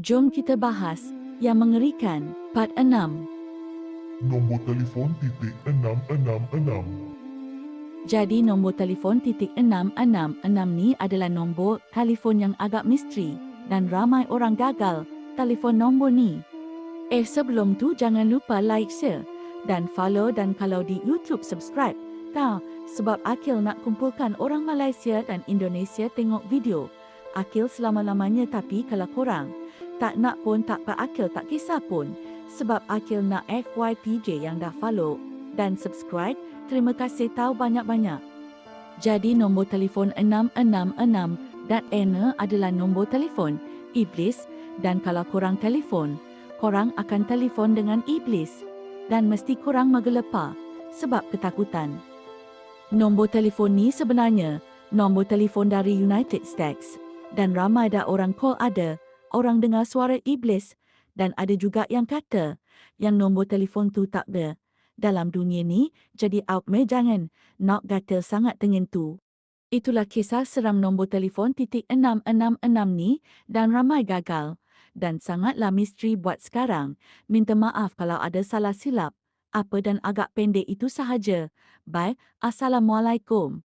Jom kita bahas yang mengerikan, part 6. Nombor telefon titik 666. Jadi nombor telefon titik 666 ni adalah nombor telefon yang agak misteri dan ramai orang gagal telefon nombor ni. Sebelum tu jangan lupa like, share dan follow, dan kalau di YouTube subscribe. Tahu, sebab Akil nak kumpulkan orang Malaysia dan Indonesia tengok video Akil selama-lamanya, tapi kalau korang tak nak pun tak apa, Akil tak kisah pun. Sebab Akil nak FYPJ yang dah follow dan subscribe. Terima kasih tahu banyak-banyak. Jadi nombor telefon 666 dan N adalah nombor telefon iblis, dan kalau korang telefon, korang akan telefon dengan iblis dan mesti korang menggelepar sebab ketakutan. Nombor telefon ni sebenarnya nombor telefon dari United States dan ramai dah orang call ada orang dengar suara iblis, dan ada juga yang kata yang nombor telefon tu tak ada dalam dunia ni. Jadi jangan nak gatal sangat dengan tu. Itulah kisah seram nombor telefon titik 666 ni, dan ramai gagal dan sangatlah misteri buat sekarang. Minta maaf kalau ada salah silap apa, dan agak pendek itu sahaja. Bye. Assalamualaikum.